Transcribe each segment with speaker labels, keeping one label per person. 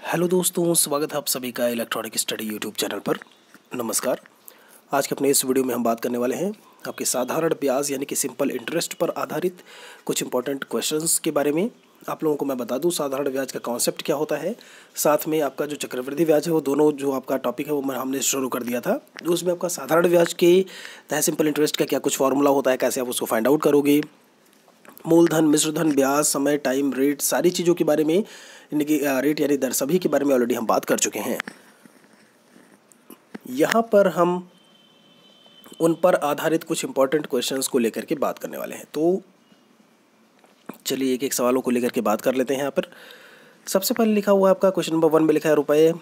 Speaker 1: Hello दोस्तों, स्वागत है आप सभी का इलेक्ट्रॉनिक स्टडी यूट्यूब चैनल पर। नमस्कार। आज के अपने इस वीडियो में हम बात करने वाले हैं आपके साधारण ब्याज यानी कि सिंपल इंटरेस्ट पर आधारित कुछ इंपॉर्टेंट क्वेश्चंस के बारे में। आप लोगों को मैं बता दूं साधारण ब्याज का कॉन्सेप्ट क्या होता है, साथ में आपका जो चक्रवृद्धि ब्याज है वो दोनों जो आपका टॉपिक है वो हमने शुरू कर दिया था। उसमें आपका साधारण ब्याज के तहत सिंपल इंटरेस्ट का क्या कुछ फॉर्मूला होता है, कैसे आप उसको फाइंड आउट करोगे, मूलधन, मिश्रधन, ब्याज, समय, टाइम, रेट, सारी चीज़ों के बारे में यानी कि रेट यानी दर, सभी के बारे में ऑलरेडी हम बात कर चुके हैं। यहाँ पर हम उन पर आधारित कुछ इंपॉर्टेंट क्वेश्चंस को लेकर के बात करने वाले हैं। तो चलिए एक एक सवालों को लेकर के बात कर लेते हैं। यहाँ पर सबसे पहले लिखा हुआ है आपका क्वेश्चन नंबर 1 में लिखा है रुपये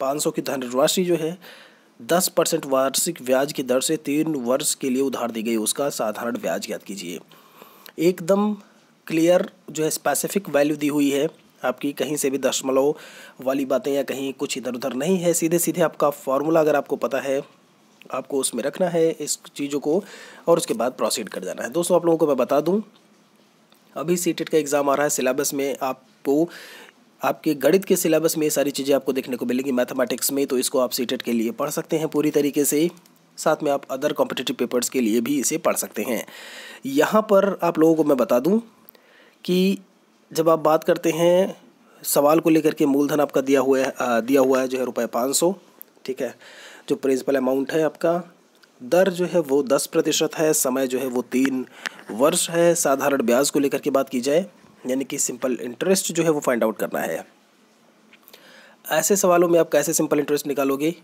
Speaker 1: 500 की धनराशि जो है 10% वार्षिक ब्याज की दर से 3 वर्ष के लिए उधार दी गई, उसका साधारण ब्याज ज्ञात कीजिए। एकदम क्लियर जो है स्पेसिफिक वैल्यू दी हुई है आपकी, कहीं से भी दशमलव वाली बातें या कहीं कुछ इधर उधर नहीं है। सीधे सीधे आपका फॉर्मूला अगर आपको पता है आपको उसमें रखना है इस चीज़ों को और उसके बाद प्रोसीड कर जाना है। दोस्तों आप लोगों को मैं बता दूं, अभी सीटेट का एग्ज़ाम आ रहा है। सिलेबस में आपको आपके गणित के सिलेबस में ये सारी चीज़ें आपको देखने को मिलेंगी, मैथमेटिक्स में, तो इसको आप सीटेट के लिए पढ़ सकते हैं पूरी तरीके से। साथ में आप अदर कॉम्पिटिटिव पेपर्स के लिए भी इसे पढ़ सकते हैं। यहाँ पर आप लोगों को मैं बता दूं कि जब आप बात करते हैं सवाल को लेकर के, मूलधन आपका दिया हुआ है जो है रुपये 500, ठीक है। जो प्रिंसिपल अमाउंट है आपका, दर जो है वो 10% है, समय जो है वो 3 वर्ष है। साधारण ब्याज को लेकर के बात की जाए यानी कि सिंपल इंटरेस्ट जो है वो फाइंड आउट करना है। ऐसे सवालों में आप कैसे सिंपल इंटरेस्ट निकालोगे,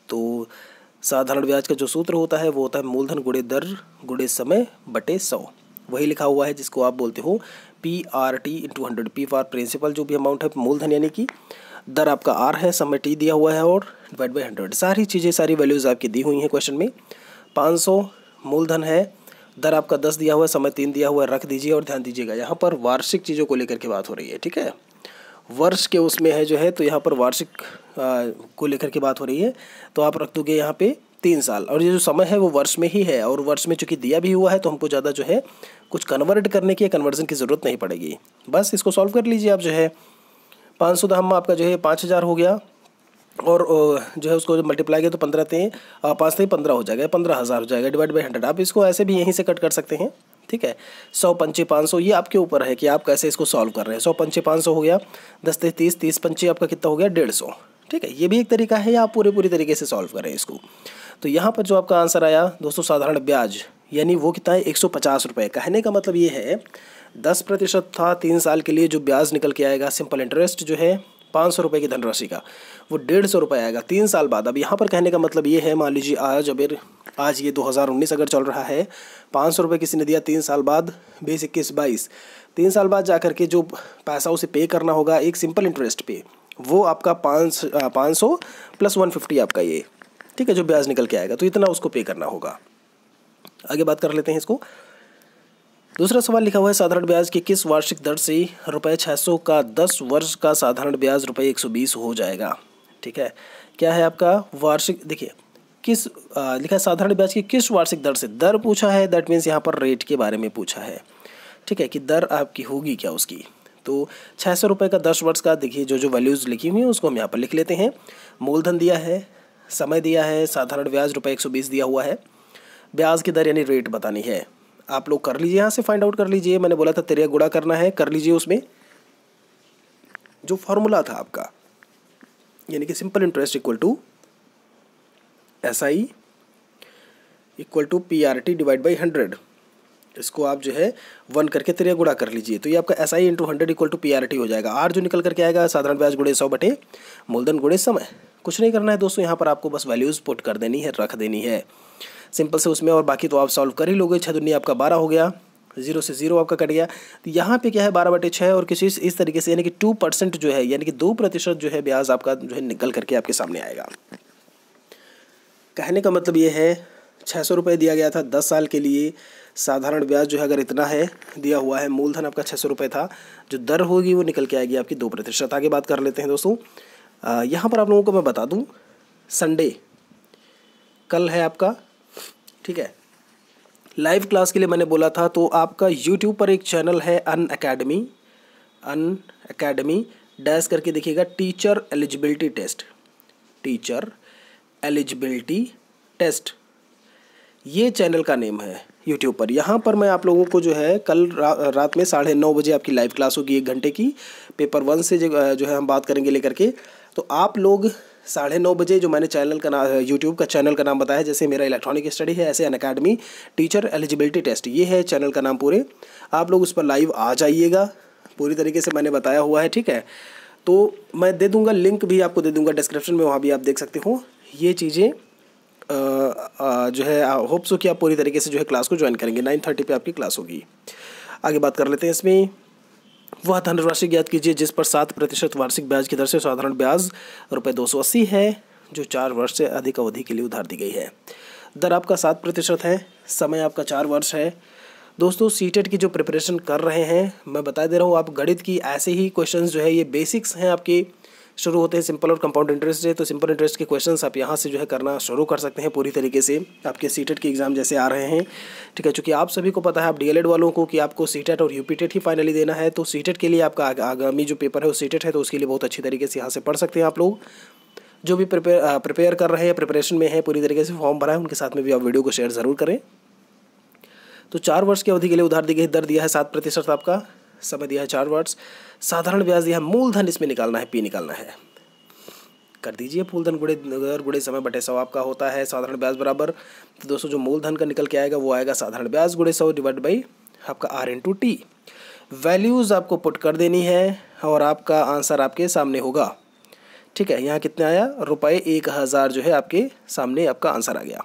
Speaker 1: तो साधारण ब्याज का जो सूत्र होता है वो होता है मूलधन गुणे दर गुणे समय बटे 100। वही लिखा हुआ है जिसको आप बोलते हो PRT into 100। P for principal जो भी अमाउंट है मूलधन यानी कि, दर आपका R है, समय T दिया हुआ है और डिवाइड बाई 100। सारी चीज़ें सारी वैल्यूज़ आपकी दी हुई हैं क्वेश्चन में। 500 मूलधन है, दर आपका 10 दिया हुआ है, समय 3 दिया हुआ है, रख दीजिए। और ध्यान दीजिएगा यहाँ पर वार्षिक चीज़ों को लेकर के बात हो रही है, ठीक है। वर्ष के उसमें है जो है, तो यहाँ पर वार्षिक को लेकर के बात हो रही है, तो आप रख दोगे यहाँ पे 3 साल। और ये जो समय है वो वर्ष में ही है, और वर्ष में चूंकि दिया भी हुआ है तो हमको ज़्यादा जो है कुछ कन्वर्ट करने की, कन्वर्जन की ज़रूरत नहीं पड़ेगी। बस इसको सॉल्व कर लीजिए आप। जो है 500 दाम आपका जो है 5000 हो गया, और जो है उसको जब मल्टीप्लाई किया तो 5 3 15 हो जाएगा, 15,000 हो जाएगा, डिवाइड बाई 100। आप इसको ऐसे भी यहीं से कट कर सकते हैं, ठीक है। 100 पंचे 500, ये आपके ऊपर है कि आप कैसे इसको सॉल्व कर रहे हैं। 100 पंचे 500 हो गया, 10 से 30, 30 पंचे आपका कितना हो गया 150, ठीक है। ये भी एक तरीका है, या आप पूरी तरीके से सॉल्व करें इसको। तो यहाँ पर जो आपका आंसर आया दोस्तों, साधारण ब्याज यानी वो कितना है 150 रुपये। कहने का मतलब ये है 10% था 3 साल के लिए, जो ब्याज निकल के आएगा सिंपल इंटरेस्ट जो है 500 रुपये की धनराशि का, वो 150 रुपये आएगा 3 साल बाद। अब यहाँ पर कहने का मतलब ये है, मान लीजिए आज ये 2019 अगर चल रहा है, 500 रुपये किसी ने दिया, 3 साल बाद 20, 21, 22, 3 साल बाद जाकर के जो पैसा उसे पे करना होगा एक सिंपल इंटरेस्ट पे, वो आपका 500 प्लस 150 आपका ये, ठीक है, जो ब्याज निकल के आएगा, तो इतना उसको पे करना होगा। आगे बात कर लेते हैं इसको। दूसरा सवाल लिखा हुआ है, साधारण ब्याज की किस वार्षिक दर से रुपये 600 का 10 वर्ष का साधारण ब्याज रुपये 120 हो जाएगा, ठीक है। क्या है आपका वार्षिक, देखिए किस लिखा है साधारण ब्याज की किस वार्षिक दर से, दर पूछा है, दैट मीन्स यहाँ पर रेट के बारे में पूछा है, ठीक है, कि दर आपकी होगी क्या उसकी। तो 600 रुपये का 10 वर्ष का, देखिए जो वैल्यूज़ लिखी हुई हैं उसको हम यहाँ पर लिख लेते हैं। मूलधन दिया है, समय दिया है, साधारण ब्याज रुपये 120 दिया हुआ है, ब्याज की दर यानी रेट बतानी है। आप लोग कर लीजिए, यहाँ से फाइंड आउट कर लीजिए। मैंने बोला था तिरिया गुणा करना है, कर लीजिए। उसमें जो फॉर्मूला था आपका यानी कि simple interest equal to SI equal to PRT divide by 100, इसको आप जो है 1 करके तिरिया गुणा कर लीजिए, तो ये आपका SI into 100 equal to PRT हो जाएगा। R जो निकल करके आएगा साधारण ब्याज गुणे 100 बटे मूलधन गुणे समय। कुछ नहीं करना है दोस्तों, यहाँ पर आपको बस वैल्यूज़ पुट कर देनी है, रख देनी है सिंपल से उसमें, और बाकी तो आप सॉल्व कर ही लोगे। 6 दूनी आपका 12 हो गया, 0 से 0 आपका कट गया। तो यहाँ पे क्या है 12/6, और किसी इस तरीके से यानी कि 2% जो है यानी कि 2% जो है ब्याज आपका जो है निकल करके आपके सामने आएगा। कहने का मतलब ये है 600 रुपये दिया गया था 10 साल के लिए, साधारण ब्याज जो है अगर इतना है दिया हुआ है, मूलधन आपका 600 रुपये था, जो दर होगी वो निकल के आएगी आपकी 2%। आगे बात कर लेते हैं दोस्तों। यहाँ पर आप लोगों को मैं बता दूँ, संडे कल है आपका, ठीक है। लाइव क्लास के लिए मैंने बोला था, तो आपका यूट्यूब पर एक चैनल है अन अकेडमी डैश करके देखिएगा teacher eligibility test, teacher eligibility test, ये चैनल का नेम है यूट्यूब पर। यहाँ पर मैं आप लोगों को जो है कल रात में 9:30 बजे आपकी लाइव क्लास होगी 1 घंटे की, पेपर 1 से जो है हम बात करेंगे लेकर के। तो आप लोग 9:30 बजे, जो मैंने चैनल का नाम, यूट्यूब का चैनल का नाम बताया, जैसे मेरा इलेक्ट्रॉनिक स्टडी है ऐसे अनअकैडमी टीचर एलिजिबिलिटी टेस्ट, ये है चैनल का नाम पूरे। आप लोग उस पर लाइव आ जाइएगा, पूरी तरीके से मैंने बताया हुआ है, ठीक है। तो मैं दे दूँगा लिंक भी, आपको दे दूँगा डिस्क्रिप्शन में, वहाँ भी आप देख सकते हो ये चीज़ें। जो है होप सो कि आप पूरी तरीके से जो है क्लास को ज्वाइन करेंगे। 9:30 पे आपकी क्लास होगी। आगे बात कर लेते हैं इसमें। वह धनराशि ज्ञात कीजिए जिस पर 7% वार्षिक ब्याज की दर से साधारण ब्याज ₹280 है, जो 4 वर्ष से अधिक अवधि के लिए उधार दी गई है। दर आपका 7% है, समय आपका 4 वर्ष है। दोस्तों सीटेट की जो प्रिपरेशन कर रहे हैं, मैं बता दे रहा हूँ, आप गणित की ऐसे ही क्वेश्चंस जो है ये बेसिक्स हैं आपके, शुरू होते हैं सिंपल और कंपाउंड इंटरेस्ट से। तो सिंपल इंटरेस्ट के क्वेश्चंस आप यहाँ से जो है करना शुरू कर सकते हैं पूरी तरीके से। आपके सीटेट के एग्जाम जैसे आ रहे हैं, ठीक है, चूँकि आप सभी को पता है, आप डीएलएड वालों को, कि आपको सीटेट और यूपीटेट ही फाइनली देना है। तो सीटेट के लिए आपका आगामी जो पेपर है वो सीटेट है, तो उसके लिए बहुत अच्छी तरीके से यहाँ से पढ़ सकते हैं आप लोग। जो भी प्रिपेयर कर रहे हैं, प्रिपरेशन में है, पूरी तरीके से फॉर्म भरा है, उनके साथ में भी आप वीडियो को शेयर ज़रूर करें। तो 4 वर्ष की अवधि के लिए उधार दी गई, दर दिया है 7% आपका, समय दिया है 4 वर्ष, साधारण ब्याज दिया है, मूलधन इसमें निकालना है, पी निकालना है, कर दीजिए मूलधन गुणे समय बटे 100 आपका होता है साधारण ब्याज बराबर। तो दोस्तों जो मूलधन का निकल के आएगा वो आएगा साधारण ब्याज गुणे 100 डिवाइड बाई आपका R/T। वैल्यूज़ आपको पुट कर देनी है और आपका आंसर आपके सामने होगा, ठीक है। यहाँ कितने आया, ₹1000 जो है आपके सामने आपका आंसर आ गया।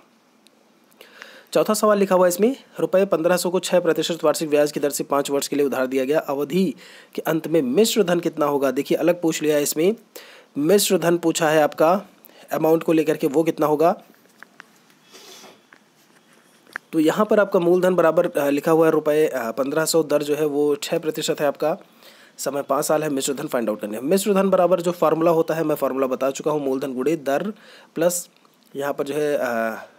Speaker 1: चौथा सवाल लिखा हुआ है इसमें, ₹1500 को 6% वार्षिक ब्याज की दर से 5 वर्ष के लिए उधार दिया गया, अवधि के अंत में मिश्र धन कितना होगा। देखिए अलग पूछ लिया है इसमें, मिश्र धन पूछा है आपका, अमाउंट को लेकर के वो कितना होगा। तो यहाँ पर आपका मूलधन बराबर लिखा हुआ है ₹1500, दर जो है वो 6% है आपका, समय 5 साल है, मिश्र धन फाइंड आउट करने है। मिश्र धन बराबर जो फार्मूला होता है, मैं फार्मूला बता चुका हूँ, मूलधन गुणे दर प्लस यहाँ पर जो है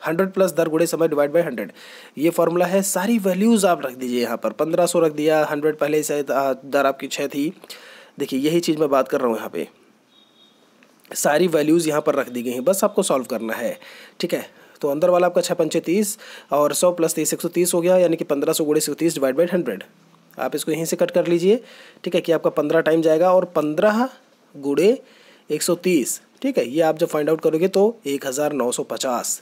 Speaker 1: 100 प्लस दर गुणे समय डिवाइड बाई 100, ये फार्मूला है। सारी वैल्यूज़ आप रख दीजिए यहाँ पर, 1500 रख दिया, 100 पहले से दर आपकी 6 थी। देखिए यही चीज़ मैं बात कर रहा हूँ, यहाँ पे सारी वैल्यूज़ यहाँ पर रख दी गई हैं, बस आपको सॉल्व करना है, ठीक है। तो अंदर वाला आपका 6×5 30 और 100 + 30 130 हो गया, यानी कि 1500 गुणे 130 डिवाइड बाई 100। आप इसको यहीं से कट कर लीजिए, ठीक है, कि आपका 15 टाइम जाएगा और 15 गुणे 130, ठीक है। ये आप जब फाइंड आउट करोगे तो 1950,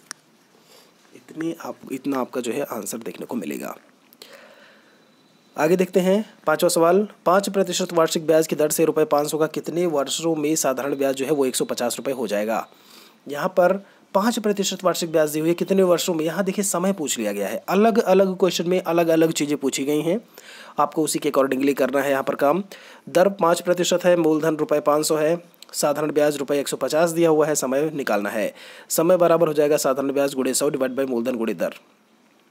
Speaker 1: इतना आपका जो है आंसर देखने को मिलेगा। आगे देखते हैं 5वां सवाल, 5% वार्षिक ब्याज की दर से ₹500 का कितने वर्षों में साधारण ब्याज जो है वो ₹150 हो जाएगा। यहाँ पर 5% वार्षिक ब्याज दी हुई है, कितने वर्षों में। यहाँ देखिए समय पूछ लिया गया है, अलग अलग क्वेश्चन में अलग अलग चीज़ें पूछी गई हैं, आपको उसी के अकॉर्डिंगली करना है यहाँ पर काम। दर 5% है, मूलधन ₹500 है, साधारण ब्याज ₹150 दिया हुआ है, समय निकालना है। समय बराबर हो जाएगा साधारण ब्याज गुणे 100 डिवाइड बाई मूलधन गुणे दर।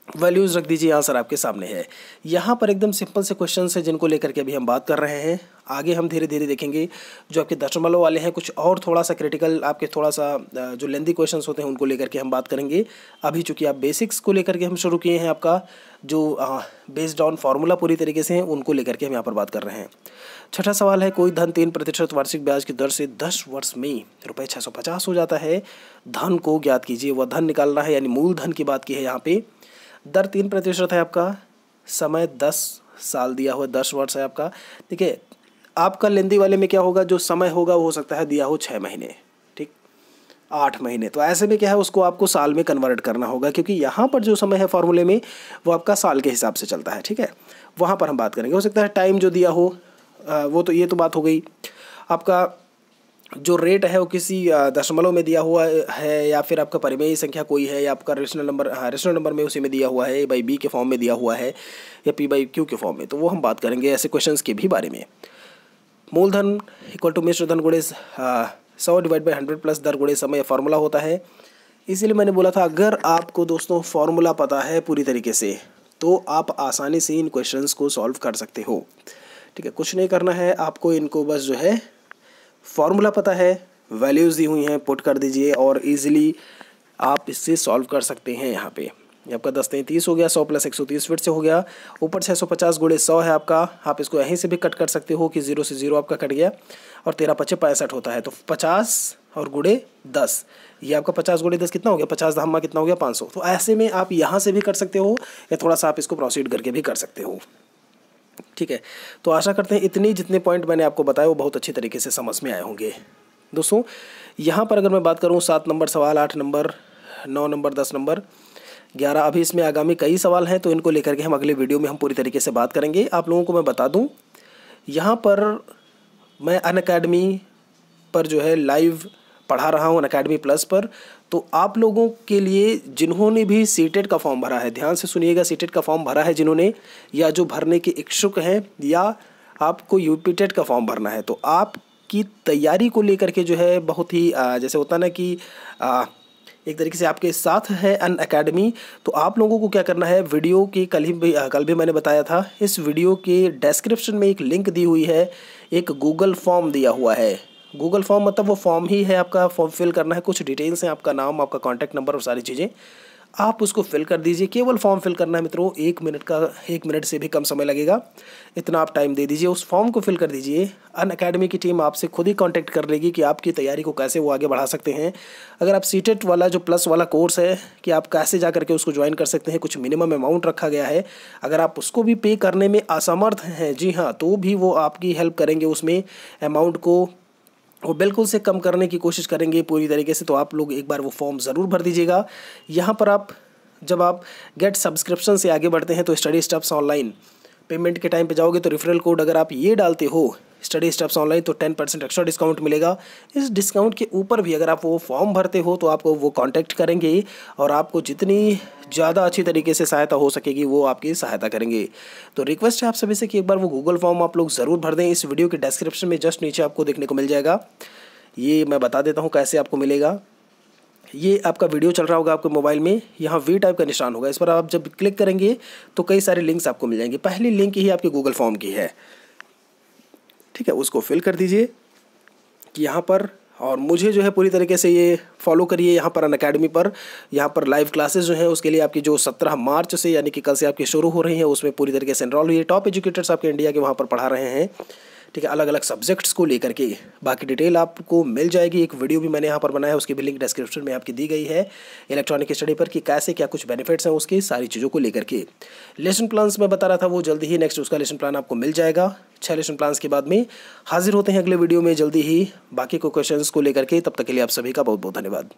Speaker 1: वैल्यूज़ रख दीजिए, आंसर आपके सामने है। यहाँ पर एकदम सिंपल से क्वेश्चन है जिनको लेकर के अभी हम बात कर रहे हैं। आगे हम धीरे धीरे देखेंगे जो आपके दशमलव वाले हैं, कुछ और थोड़ा सा क्रिटिकल आपके थोड़ा सा जो लेंदी क्वेश्चंस होते हैं उनको लेकर के हम बात करेंगे। अभी चूंकि आप बेसिक्स को लेकर के हम शुरू किए हैं, आपका जो बेस्ड ऑन फार्मूला पूरी तरीके से हैं उनको लेकर के हम यहाँ पर बात कर रहे हैं। छठा सवाल है, कोई धन 3% वार्षिक ब्याज की दर से 10 वर्ष में ₹650 हो जाता है, धन को ज्ञात कीजिए। वह धन निकालना है, यानी मूलधन की बात की है यहाँ पे। दर 3% है आपका, समय 10 साल दिया हुआ, 10 वर्ष है आपका। देखिए आपका लेंदी वाले में क्या होगा, जो समय होगा वो हो सकता है दिया हो 6 महीने, ठीक, 8 महीने। तो ऐसे में क्या है, उसको आपको साल में कन्वर्ट करना होगा, क्योंकि यहाँ पर जो समय है फॉर्मूले में वो आपका साल के हिसाब से चलता है, ठीक है। वहाँ पर हम बात करेंगे। हो सकता है टाइम जो दिया हो वो तो ये तो बात हो गई। आपका जो रेट है वो किसी दशमलव में दिया हुआ है, या फिर आपका परिमेय संख्या कोई है, या आपका रेशनल नंबर में उसी में दिया हुआ है, A/B के फॉर्म में दिया हुआ है, या P/Q के फॉर्म में। तो वो हम बात करेंगे ऐसे क्वेश्चंस के भी बारे में। मूलधन इक्वल टू मिश्र धन गुणे 100 डिवाइड बाई 100 प्लस दर गुणे समय फार्मूला होता है। इसीलिए मैंने बोला था, अगर आपको दोस्तों फार्मूला पता है पूरी तरीके से तो आप आसानी से इन क्वेश्चंस को सॉल्व कर सकते हो, ठीक है। कुछ नहीं करना है आपको, इनको बस जो है फॉर्मूला पता है, वैल्यूज़ दी हुई हैं, पुट कर दीजिए और इजीली आप इससे सॉल्व कर सकते हैं यहाँ पे, ये आपका 10 3 30 हो गया, 100 + 130 फिर से हो गया, ऊपर 650 × 100 है आपका। आप इसको यहीं से भी कट कर सकते हो कि 0 से 0 आपका कट गया और 13 × 5 = 65 होता है। तो 50 और × 10, ये आपका 50 × 10 कितना हो गया, 50 धामा कितना हो गया 500। तो ऐसे में आप यहाँ से भी कर सकते हो या थोड़ा सा आप इसको प्रोसीड करके भी कर सकते हो। ठीक है, तो आशा करते हैं इतनी जितने पॉइंट मैंने आपको बताए वो बहुत अच्छी तरीके से समझ में आए होंगे। दोस्तों यहाँ पर अगर मैं बात करूँ 7 नंबर सवाल, 8 नंबर, 9 नंबर, 10 नंबर, 11, अभी इसमें आगामी कई सवाल हैं, तो इनको लेकर के हम अगले वीडियो में हम पूरी तरीके से बात करेंगे। आप लोगों को मैं बता दूं, यहाँ पर मैं अनअकैडमी पर जो है लाइव पढ़ा रहा हूँ, अनअकैडमी प्लस पर। तो आप लोगों के लिए जिन्होंने भी सीटेट का फॉर्म भरा है, ध्यान से सुनिएगा, सीटेट का फॉर्म भरा है जिन्होंने, या जो भरने के इच्छुक हैं, या आपको यूपीटेट का फॉर्म भरना है, तो आपकी तैयारी को लेकर के जो है बहुत ही जैसे होता ना कि एक तरीके से आपके साथ है अनअकैडमी। तो आप लोगों को क्या करना है, वीडियो की कल भी मैंने बताया था, इस वीडियो के डिस्क्रिप्शन में एक लिंक दी हुई है, एक गूगल फॉर्म दिया हुआ है। गूगल फॉर्म मतलब वो फॉर्म ही है, आपका फॉर्म फिल करना है, कुछ डिटेल्स हैं, आपका नाम, आपका कॉन्टैक्ट नंबर और सारी चीज़ें, आप उसको फिल कर दीजिए। केवल फॉर्म फिल करना है मित्रों, 1 मिनट से भी कम समय लगेगा, इतना आप टाइम दे दीजिए, उस फॉर्म को फिल कर दीजिए। अनअकैडमी की टीम आपसे खुद ही कांटेक्ट कर लेगी कि आपकी तैयारी को कैसे वो आगे बढ़ा सकते हैं। अगर आप सीटेट वाला जो प्लस वाला कोर्स है कि आप कैसे जा करके उसको ज्वाइन कर सकते हैं, कुछ मिनिमम अमाउंट रखा गया है, अगर आप उसको भी पे करने में असमर्थ हैं, जी हाँ, तो भी वो आपकी हेल्प करेंगे, उसमें अमाउंट को वो बिल्कुल से कम करने की कोशिश करेंगे पूरी तरीके से। तो आप लोग एक बार वो फॉर्म ज़रूर भर दीजिएगा। यहाँ पर आप जब आप गेट सब्सक्रिप्शन से आगे बढ़ते हैं तो स्टडी स्टेप्स ऑनलाइन पेमेंट के टाइम पे जाओगे तो रेफरल कोड अगर आप ये डालते हो स्टडी स्टेप्स ऑनलाइन तो 10% एक्स्ट्रा डिस्काउंट मिलेगा। इस डिस्काउंट के ऊपर भी अगर आप वो फॉर्म भरते हो तो आपको वो कांटेक्ट करेंगे और आपको जितनी ज़्यादा अच्छी तरीके से सहायता हो सकेगी वो आपकी सहायता करेंगे। तो रिक्वेस्ट है आप सभी से कि एक बार वो गूगल फॉर्म आप लोग ज़रूर भर दें। इस वीडियो के डिस्क्रिप्शन में जस्ट नीचे आपको देखने को मिल जाएगा। ये मैं बता देता हूँ कैसे आपको मिलेगा। ये आपका वीडियो चल रहा होगा आपके मोबाइल में, यहाँ वी टाइप का निशान होगा, इस पर आप जब क्लिक करेंगे तो कई सारे लिंक्स आपको मिल जाएंगे। पहली लिंक ही आपके गूगल फॉर्म की है, ठीक है, उसको फिल कर दीजिए कि यहाँ पर, और मुझे जो है पूरी तरीके से ये फॉलो करिए। यहाँ पर अनअकैडमी पर यहाँ पर लाइव क्लासेस जो हैं उसके लिए आपकी जो 17 मार्च से यानी कि कल से आपकी शुरू हो रही है उसमें पूरी तरीके से एनरोल हुई। टॉप एजुकेटर्स आपके इंडिया के वहाँ पर पढ़ा रहे हैं, ठीक है, अलग अलग सब्जेक्ट्स को लेकर के। बाकी डिटेल आपको मिल जाएगी, एक वीडियो भी मैंने यहाँ पर बनाया है, उसकी भी लिंक डिस्क्रिप्शन में आपकी दी गई है इलेक्ट्रॉनिक स्टडी पर कि कैसे क्या कुछ बेनिफिट्स हैं उसकी सारी चीज़ों को लेकर के। लेसन प्लान्स मैं बता रहा था वो जल्दी ही नेक्स्ट उसका लेसन प्लान आपको मिल जाएगा। 6 लेसन प्लान्स के बाद में हाजिर होते हैं अगले वीडियो में जल्दी ही बाकी को क्वेश्चंस को लेकर के। तब तक के लिए आप सभी का बहुत बहुत धन्यवाद।